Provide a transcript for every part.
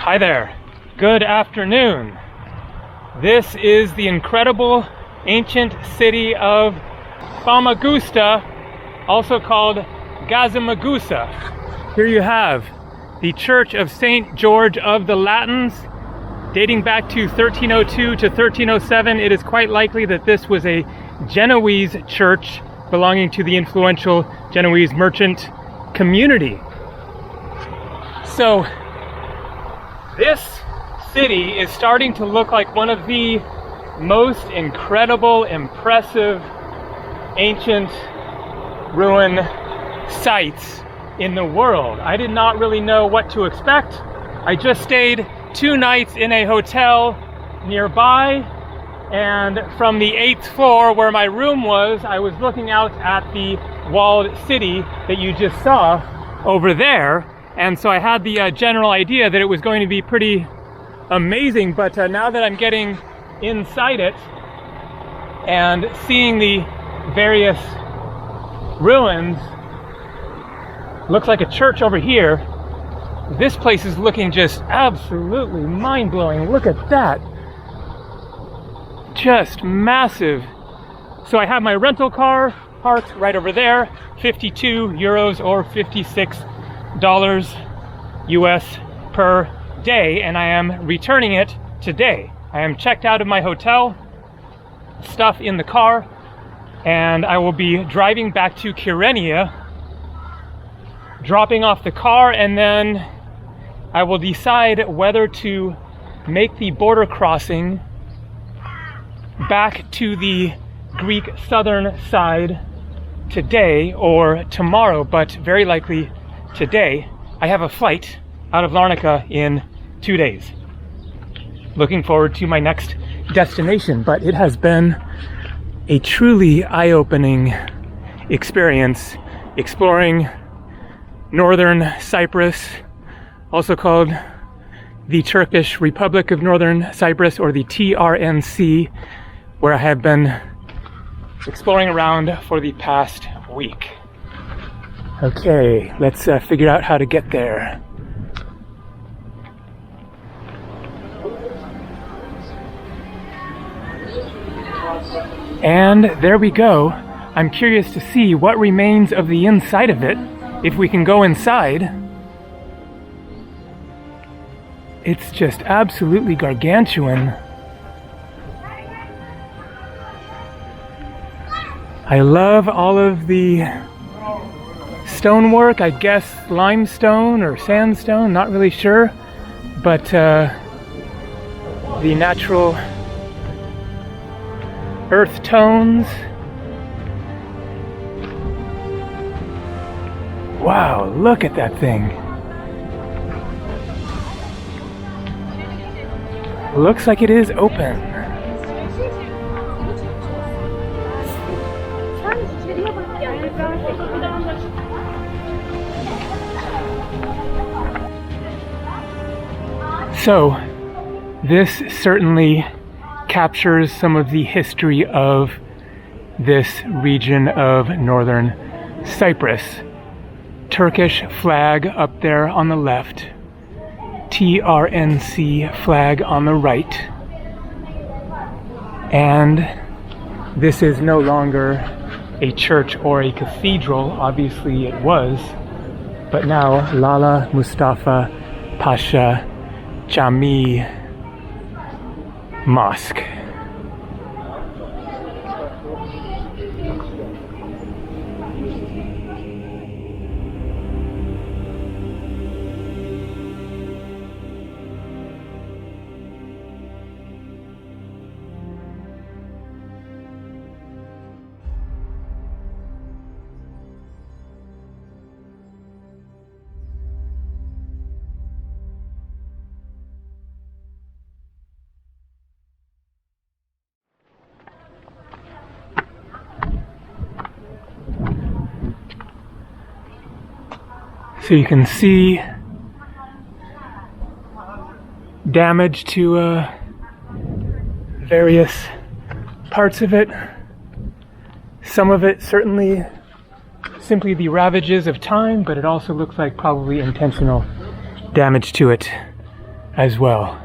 Hi there. Good afternoon. This is the incredible ancient city of Famagusta, also called Gazimagusa. Here you have the Church of St. George of the Latins, dating back to 1302 to 1307. It is quite likely that this was a Genoese church belonging to the influential Genoese merchant community. So this city is starting to look like one of the most incredible, impressive, ancient ruin sites in the world. I did not really know what to expect. I just stayed 2 nights in a hotel nearby, and from the 8th floor where my room was, I was looking out at the walled city that you just saw over there. And so I had the general idea that it was going to be pretty amazing, but now that I'm getting inside it and seeing the various ruins, looks like a church over here. This place is looking just absolutely mind-blowing. Look at that. Just massive. So I have my rental car parked right over there, 52 euros or $56 US per day, and I am returning it today. I am checked out of my hotel, stuff in the car, and I will be driving back to Kyrenia, dropping off the car, and then I will decide whether to make the border crossing back to the Greek southern side today or tomorrow, but very likely today. I have a flight out of Larnaca in 2 days. Looking forward to my next destination, but it has been a truly eye-opening experience exploring Northern Cyprus, also called the Turkish Republic of Northern Cyprus, or the TRNC, where I have been exploring around for the past week. Okay, let's figure out how to get there. And there we go. I'm curious to see what remains of the inside of it, if we can go inside. It's just absolutely gargantuan. I love all of the stonework, I guess limestone or sandstone, not really sure, but the natural earth tones. Wow, look at that thing. Looks like it is open. So, this certainly captures some of the history of this region of Northern Cyprus. Turkish flag up there on the left, TRNC flag on the right, and this is no longer a church or a cathedral. Obviously it was, but now Lala Mustafa Pasha Jami Mosque. So you can see damage to various parts of it. Some of it certainly simply the ravages of time, but it also looks like probably intentional damage to it as well.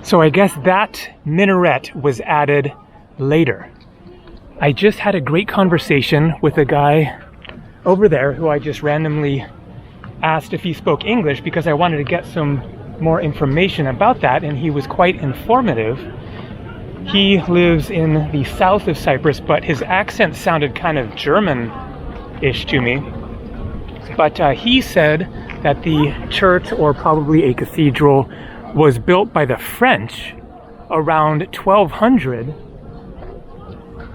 So I guess that minaret was added later. I just had a great conversation with a guy over there who I just randomly asked if he spoke English because I wanted to get some more information about that, and he was quite informative. He lives in the south of Cyprus, but his accent sounded kind of German-ish to me. But he said that the church, or probably a cathedral, was built by the French around 1200,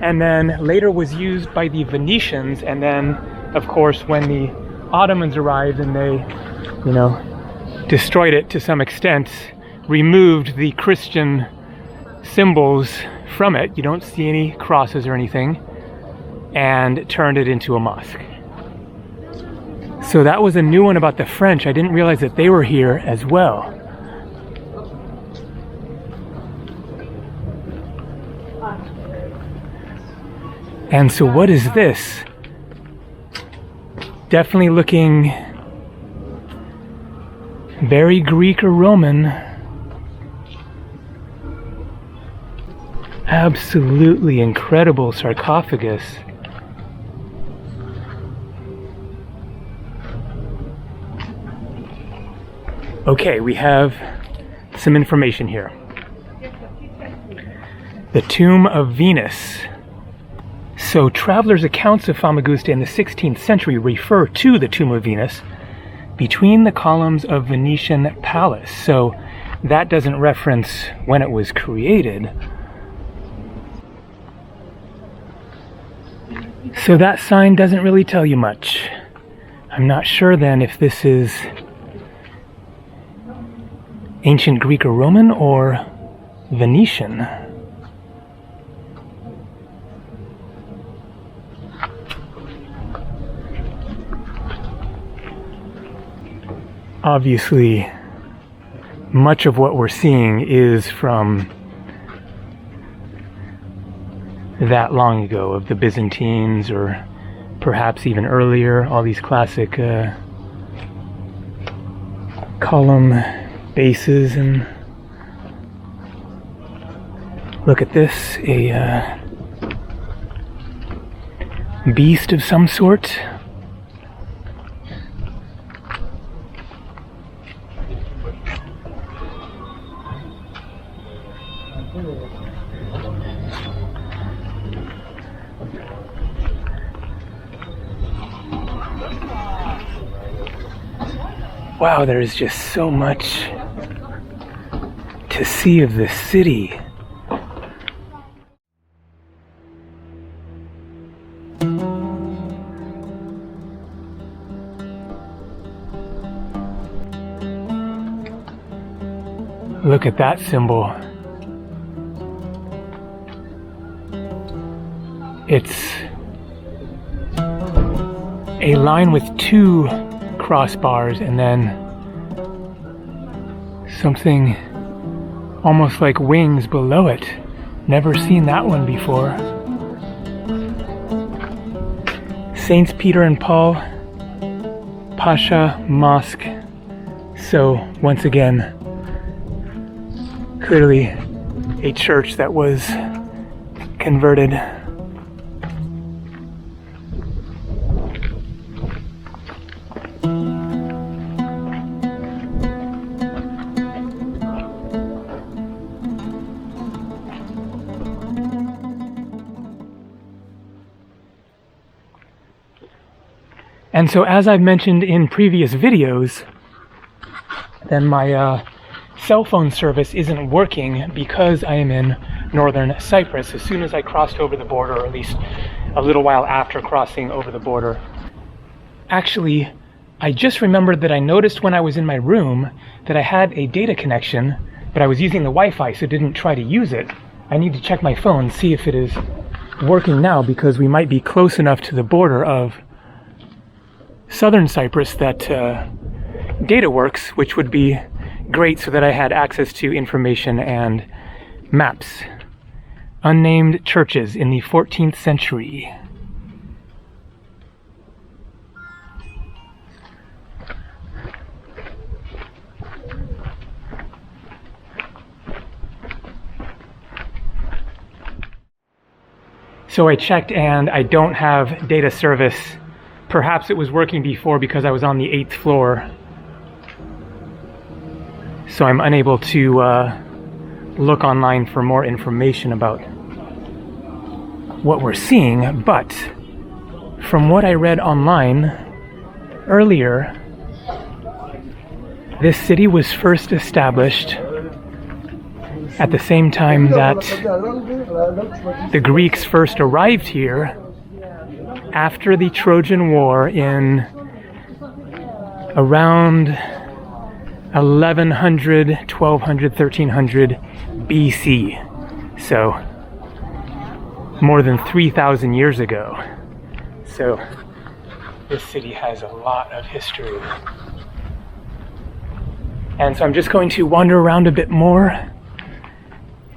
and then later was used by the Venetians, and then, of course, when the Ottomans arrived and they, destroyed it to some extent, removed the Christian symbols from it, you don't see any crosses or anything, and turned it into a mosque. So that was a new one about the French. I didn't realize that they were here as well. And so what is this? Definitely looking very Greek or Roman. Absolutely incredible sarcophagus. Okay, we have some information here. The tomb of Venus. So travelers' accounts of Famagusta in the 16th century refer to the tomb of Venus between the columns of Venetian palace. So that doesn't reference when it was created. So that sign doesn't really tell you much. I'm not sure then if this is ancient Greek or Roman or Venetian. Obviously, much of what we're seeing is from that long ago, of the Byzantines, or perhaps even earlier. All these classic column bases. And look at this, a beast of some sort. Wow, there is just so much to see of this city. Look at that symbol. It's a line with two crossbars and then something almost like wings below it. Never seen that one before. Saints Peter and Paul Pasha Mosque. So once again, clearly a church that was converted. And so, as I've mentioned in previous videos, then my cell phone service isn't working because I am in Northern Cyprus. As soon as I crossed over the border, or at least a little while after crossing over the border. Actually, I just remembered that I noticed when I was in my room that I had a data connection, but I was using the Wi-Fi, so didn't try to use it. I need to check my phone, see if it is working now, because we might be close enough to the border of Southern Cyprus that data works, which would be great so that I had access to information and maps. Unnamed churches in the 14th century. So I checked and I don't have data service. Perhaps it was working before because I was on the 8th floor. So I'm unable to look online for more information about what we're seeing, but from what I read online earlier, this city was first established at the same time that the Greeks first arrived here after the Trojan War in around 1100, 1200, 1300 BC. So more than 3,000 years ago. So this city has a lot of history. And so I'm just going to wander around a bit more.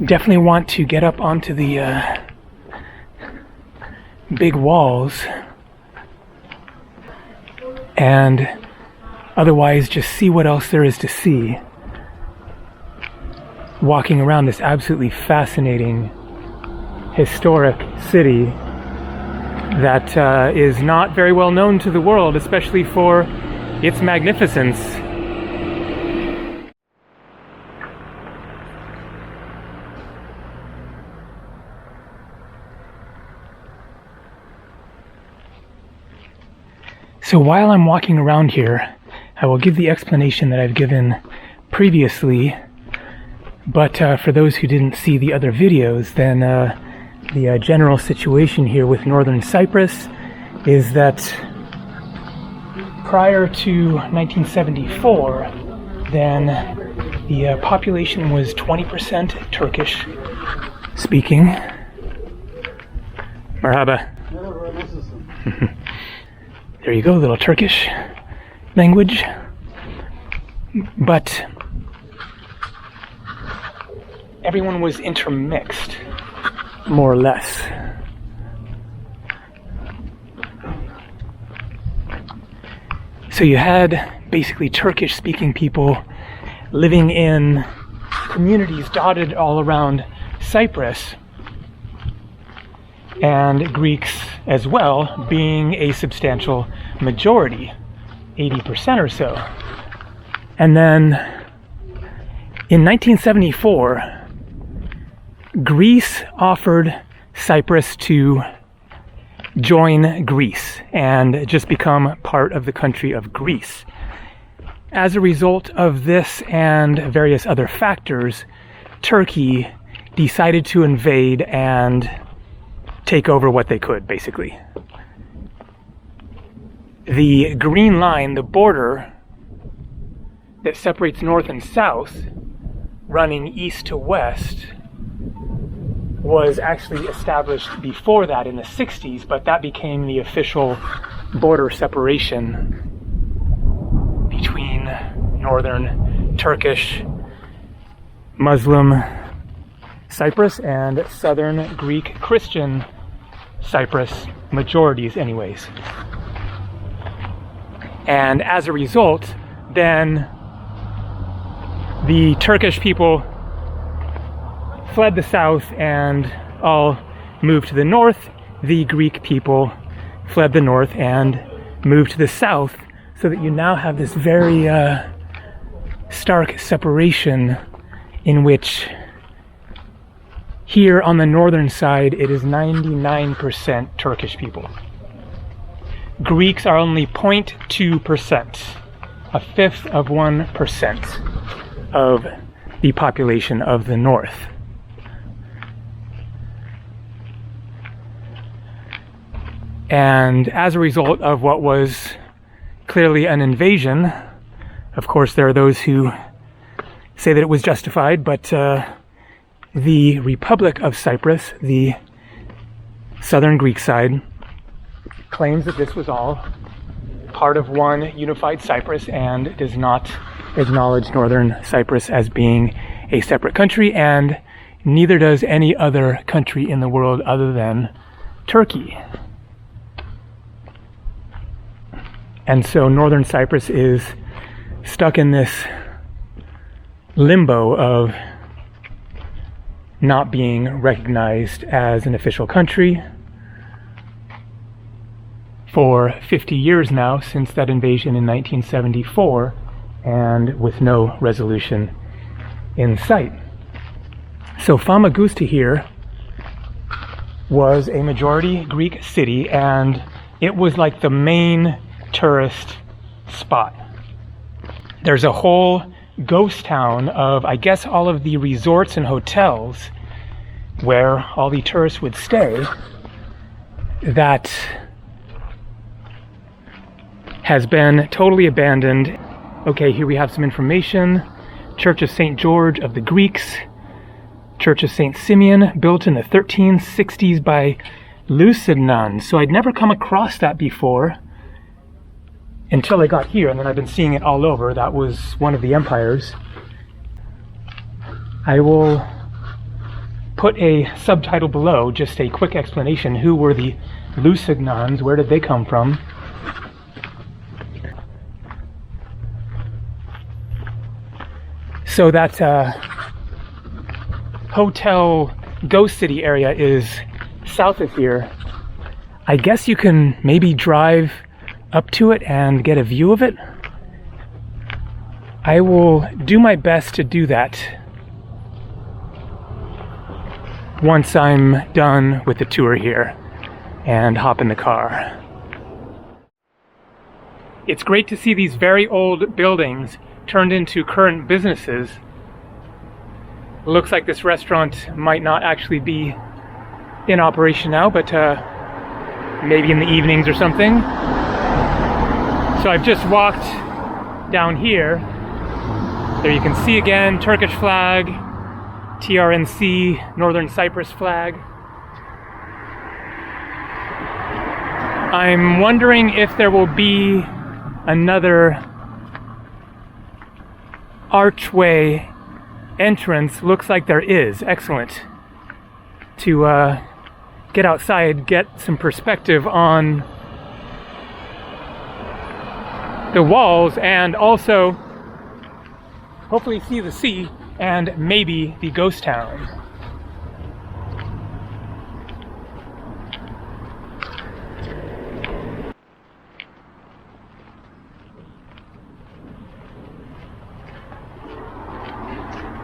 Definitely want to get up onto the big walls. And otherwise just see what else there is to see. Walking around this absolutely fascinating historic city that is not very well known to the world, especially for its magnificence. So while I'm walking around here, I will give the explanation that I've given previously, but for those who didn't see the other videos, then the general situation here with Northern Cyprus is that prior to 1974, then the population was 20% Turkish speaking. Merhaba. There you go, little Turkish language. But everyone was intermixed, more or less. So you had basically Turkish-speaking people living in communities dotted all around Cyprus, and Greeks as well, being a substantial majority, 80% or so. And then in 1974, Greece offered Cyprus to join Greece and just become part of the country of Greece. As a result of this and various other factors, Turkey decided to invade and take over what they could, basically. The green line, the border that separates north and south, running east to west, was actually established before that in the 60s, but that became the official border separation between northern Turkish Muslim Cyprus and southern Greek Christian Cyprus, majorities anyways. And as a result, then the Turkish people fled the south and all moved to the north. The Greek people fled the north and moved to the south, so that you now have this very stark separation in which here on the northern side it is 99% Turkish people. Greeks are only 0.2%, a fifth of 1% of the population of the north. And as a result of what was clearly an invasion, of course there are those who say that it was justified, but the Republic of Cyprus, the southern Greek side, claims that this was all part of one unified Cyprus and does not acknowledge Northern Cyprus as being a separate country, and neither does any other country in the world other than Turkey. And so Northern Cyprus is stuck in this limbo of not being recognized as an official country, for 50 years now since that invasion in 1974, and with no resolution in sight. So Famagusta here was a majority Greek city, and it was like the main tourist spot. There's a whole ghost town of, I guess, all of the resorts and hotels where all the tourists would stay that has been totally abandoned. Okay, here we have some information. Church of St. George of the Greeks. Church of St. Simeon, built in the 1360s by Lusignans. So I'd never come across that before until I got here, and then I've been seeing it all over. That was one of the empires. I will put a subtitle below, just a quick explanation. Who were the Lusignans? Where did they come from? So that hotel ghost city area is south of here. I guess you can maybe drive up to it and get a view of it. I will do my best to do that once I'm done with the tour here and hop in the car. It's great to see these very old buildings turned into current businesses. It looks like this restaurant might not actually be in operation now, but maybe in the evenings or something. So I've just walked down here. There you can see again, Turkish flag, TRNC, Northern Cyprus flag. I'm wondering if there will be another archway entrance. Looks like there is. Excellent. To get outside, get some perspective on the walls, and also hopefully see the sea and maybe the ghost town.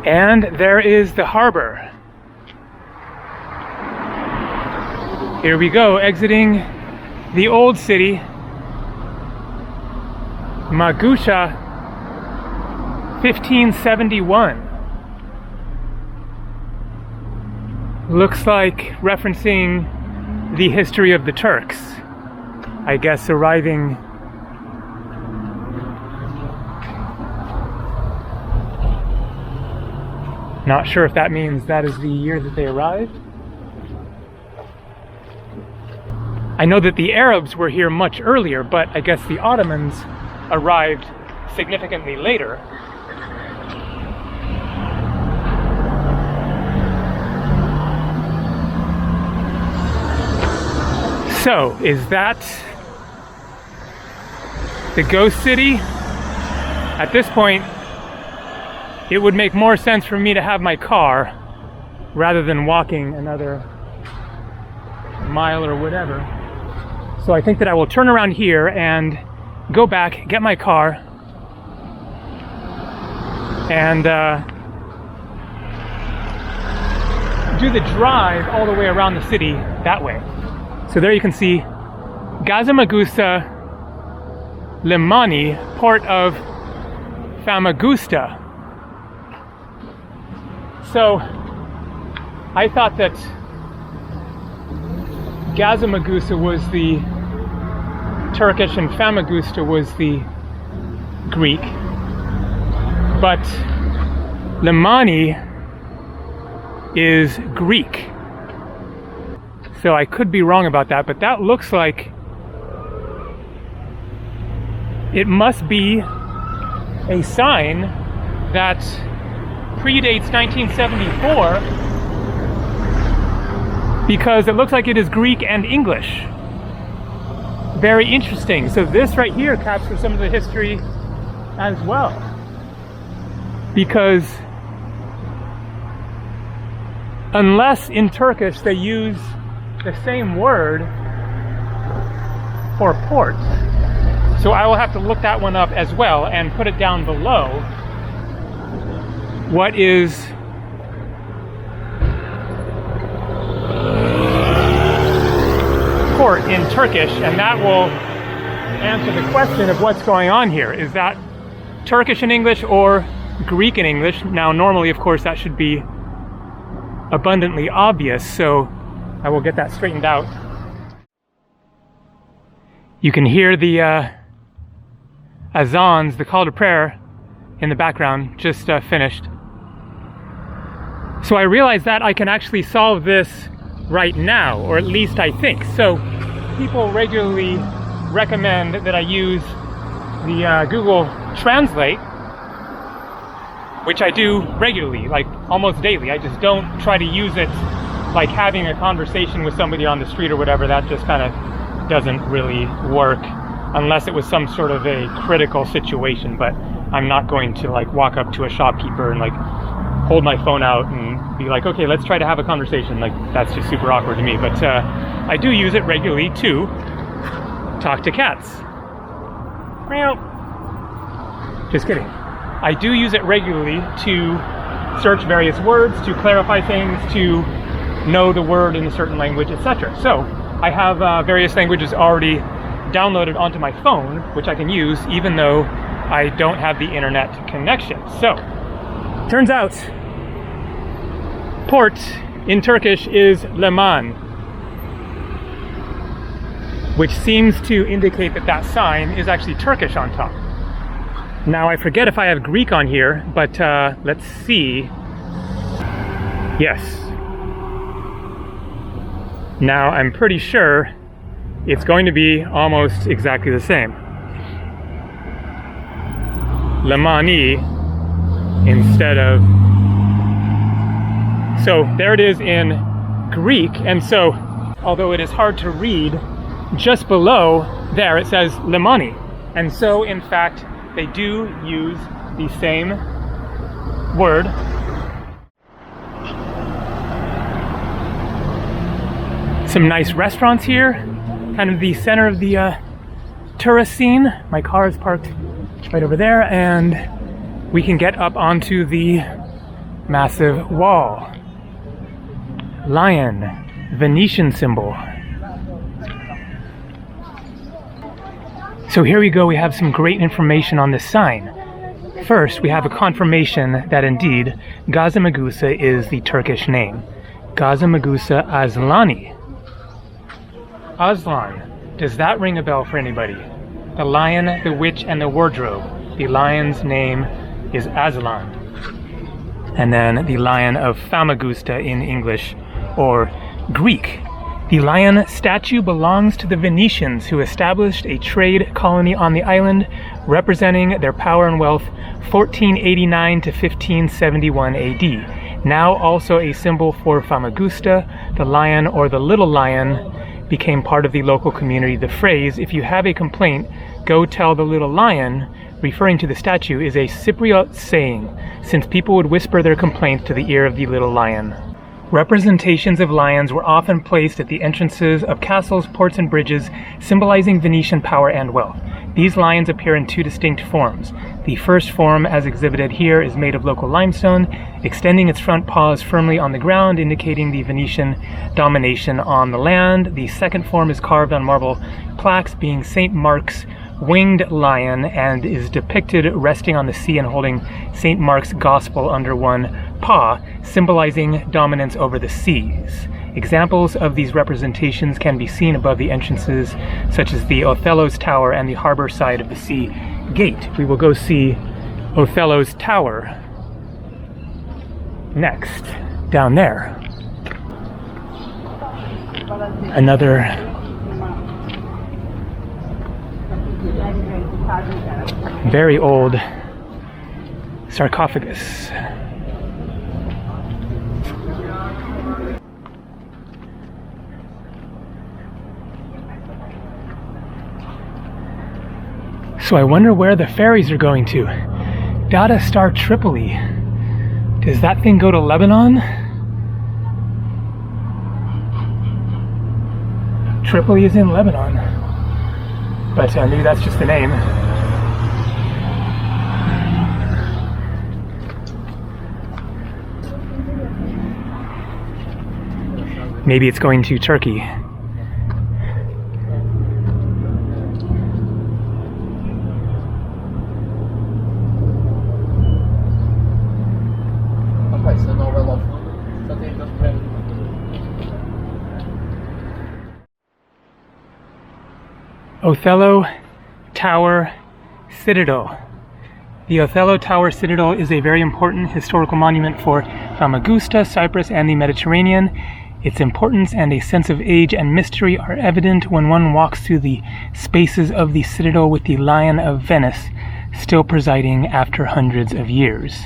And there is the harbor. Here we go, exiting the old city. Gazimagusa, 1571. Looks like referencing the history of the Turks. I guess arriving not sure if that means that is the year that they arrived. I know that the Arabs were here much earlier, but I guess the Ottomans arrived significantly later. So, is that the ghost city? At this point, it would make more sense for me to have my car rather than walking another mile or whatever. So I think that I will turn around here and go back, get my car, and do the drive all the way around the city that way. So there you can see Gazimagusa Limani, port of Famagusta. So I thought that Gazimagusa was the Turkish and Famagusta was the Greek, but Limani is Greek. So I could be wrong about that, but that looks like it must be a sign that predates 1974, because it looks like it is Greek and English. Very interesting. So this right here captures some of the history as well, because unless in Turkish they use the same word for port. So I will have to look that one up as well and put it down below. What is port in Turkish? And that will answer the question of what's going on here. Is that Turkish in English or Greek in English? Now, normally, of course, that should be abundantly obvious, so I will get that straightened out. You can hear the azans, the call to prayer, in the background, just finished. So I realized that I can actually solve this right now, or at least I think. So people regularly recommend that I use the Google Translate, which I do regularly, like almost daily. I just don't try to use it like having a conversation with somebody on the street or whatever. That just kind of doesn't really work unless it was some sort of a critical situation. But I'm not going to like walk up to a shopkeeper and like hold my phone out and be like, okay, let's try to have a conversation. Like, that's just super awkward to me. But I do use it regularly to talk to cats. Meow. Just kidding. I do use it regularly to search various words, to clarify things, to know the word in a certain language, etc. So I have various languages already downloaded onto my phone, which I can use even though I don't have the internet connection. So, turns out, port in Turkish is liman, which seems to indicate that that sign is actually Turkish on top. Now, I forget if I have Greek on here, but let's see. Yes. Now, I'm pretty sure it's going to be almost exactly the same. Limani instead of... So there it is in Greek, and so although it is hard to read, just below there it says limani. And so in fact they do use the same word. Some nice restaurants here, kind of the center of the tourist scene. My car is parked right over there, and we can get up onto the massive wall. Lion, Venetian symbol. So here we go, we have some great information on this sign. First, we have a confirmation that indeed Gazimagusa is the Turkish name. Gazimagusa Aslani. Aslan, does that ring a bell for anybody? The lion, the witch, and the wardrobe. The lion's name is Aslan. And then the lion of Famagusta in English or Greek. The lion statue belongs to the Venetians, who established a trade colony on the island, representing their power and wealth 1489 to 1571 AD. Now also a symbol for Famagusta, the lion or the little lion became part of the local community. The phrase, "If you have a complaint, go tell the little lion," referring to the statue, is a Cypriot saying, since people would whisper their complaints to the ear of the little lion. Representations of lions were often placed at the entrances of castles, ports, and bridges, symbolizing Venetian power and wealth. These lions appear in two distinct forms. The first form, as exhibited here, is made of local limestone, extending its front paws firmly on the ground, indicating the Venetian domination on the land. The second form is carved on marble plaques, being St. Mark's winged lion, and is depicted resting on the sea and holding St. Mark's Gospel under one paw, symbolizing dominance over the seas. Examples of these representations can be seen above the entrances, such as the Othello's Tower and the harbor side of the sea gate. We will go see Othello's Tower next, down there. Another very old sarcophagus. So I wonder where the ferries are going to. Data Star Tripoli. Does that thing go to Lebanon? Tripoli is in Lebanon. but maybe that's just the name. Maybe it's going to Turkey. Othello Tower Citadel. The Othello Tower Citadel is a very important historical monument for Famagusta, Cyprus, and the Mediterranean. Its importance and a sense of age and mystery are evident when one walks through the spaces of the citadel with the Lion of Venice still presiding after hundreds of years.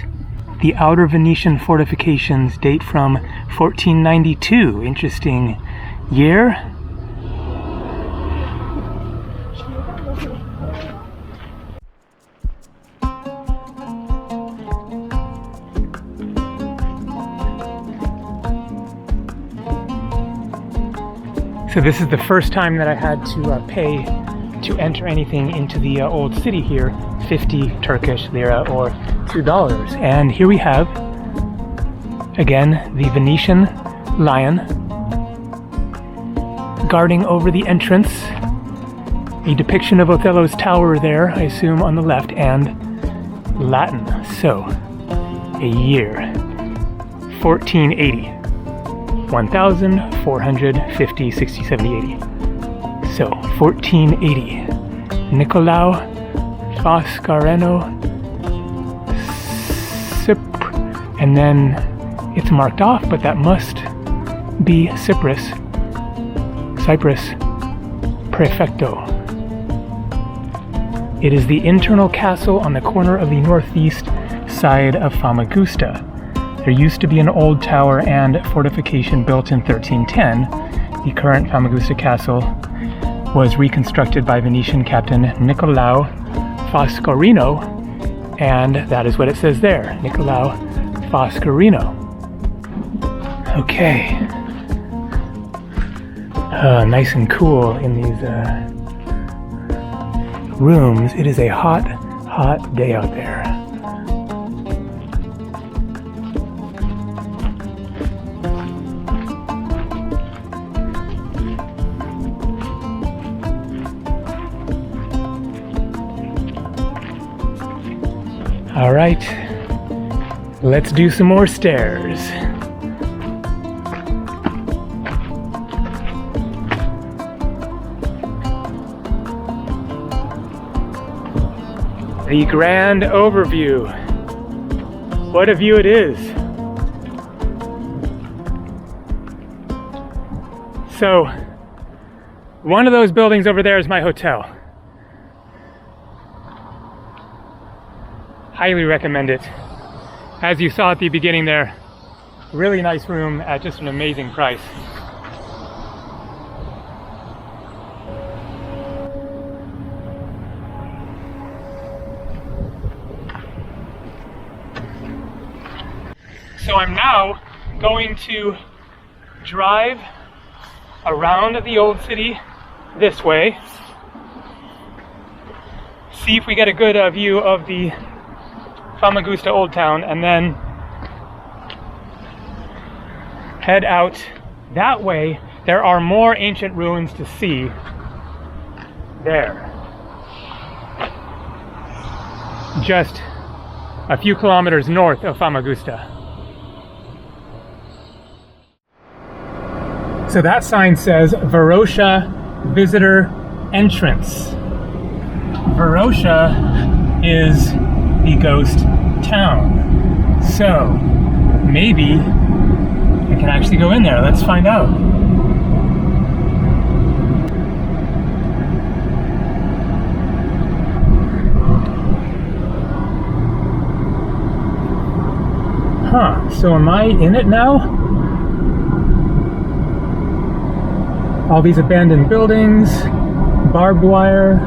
The outer Venetian fortifications date from 1492. Interesting year. So this is the first time that I had to pay to enter anything into the old city here, 50 Turkish lira or $2. And here we have, again, the Venetian lion guarding over the entrance. A depiction of Othello's tower there, I assume, on the left, and Latin. So, a year, 1480. 1450, 60, 70, 80. So, 1480. Nicolau Foscareno Cypr. And then it's marked off, but that must be Cyprus. Cyprus Prefecto. It is the internal castle on the corner of the northeast side of Famagusta. There used to be an old tower and fortification built in 1310. The current Famagusta castle was reconstructed by Venetian captain Nicolau Foscarino, and that is what it says there, Nicolau Foscarino. Okay. Nice and cool in these rooms. It is a hot, hot day out there. All right, let's do some more stairs. The grand overview. What a view it is. So, one of those buildings over there is my hotel. Highly recommend it. As you saw at the beginning there, really nice room at just an amazing price. So I'm now going to drive around the old city this way, see if we get a good view of the Famagusta Old Town, and then head out that way. There are more ancient ruins to see there. Just a few kilometers north of Famagusta. So that sign says Varosha Visitor Entrance. Varosha is the ghost town. So maybe I can actually go in there. Let's find out. Huh, so am I in it now? All these abandoned buildings, barbed wire.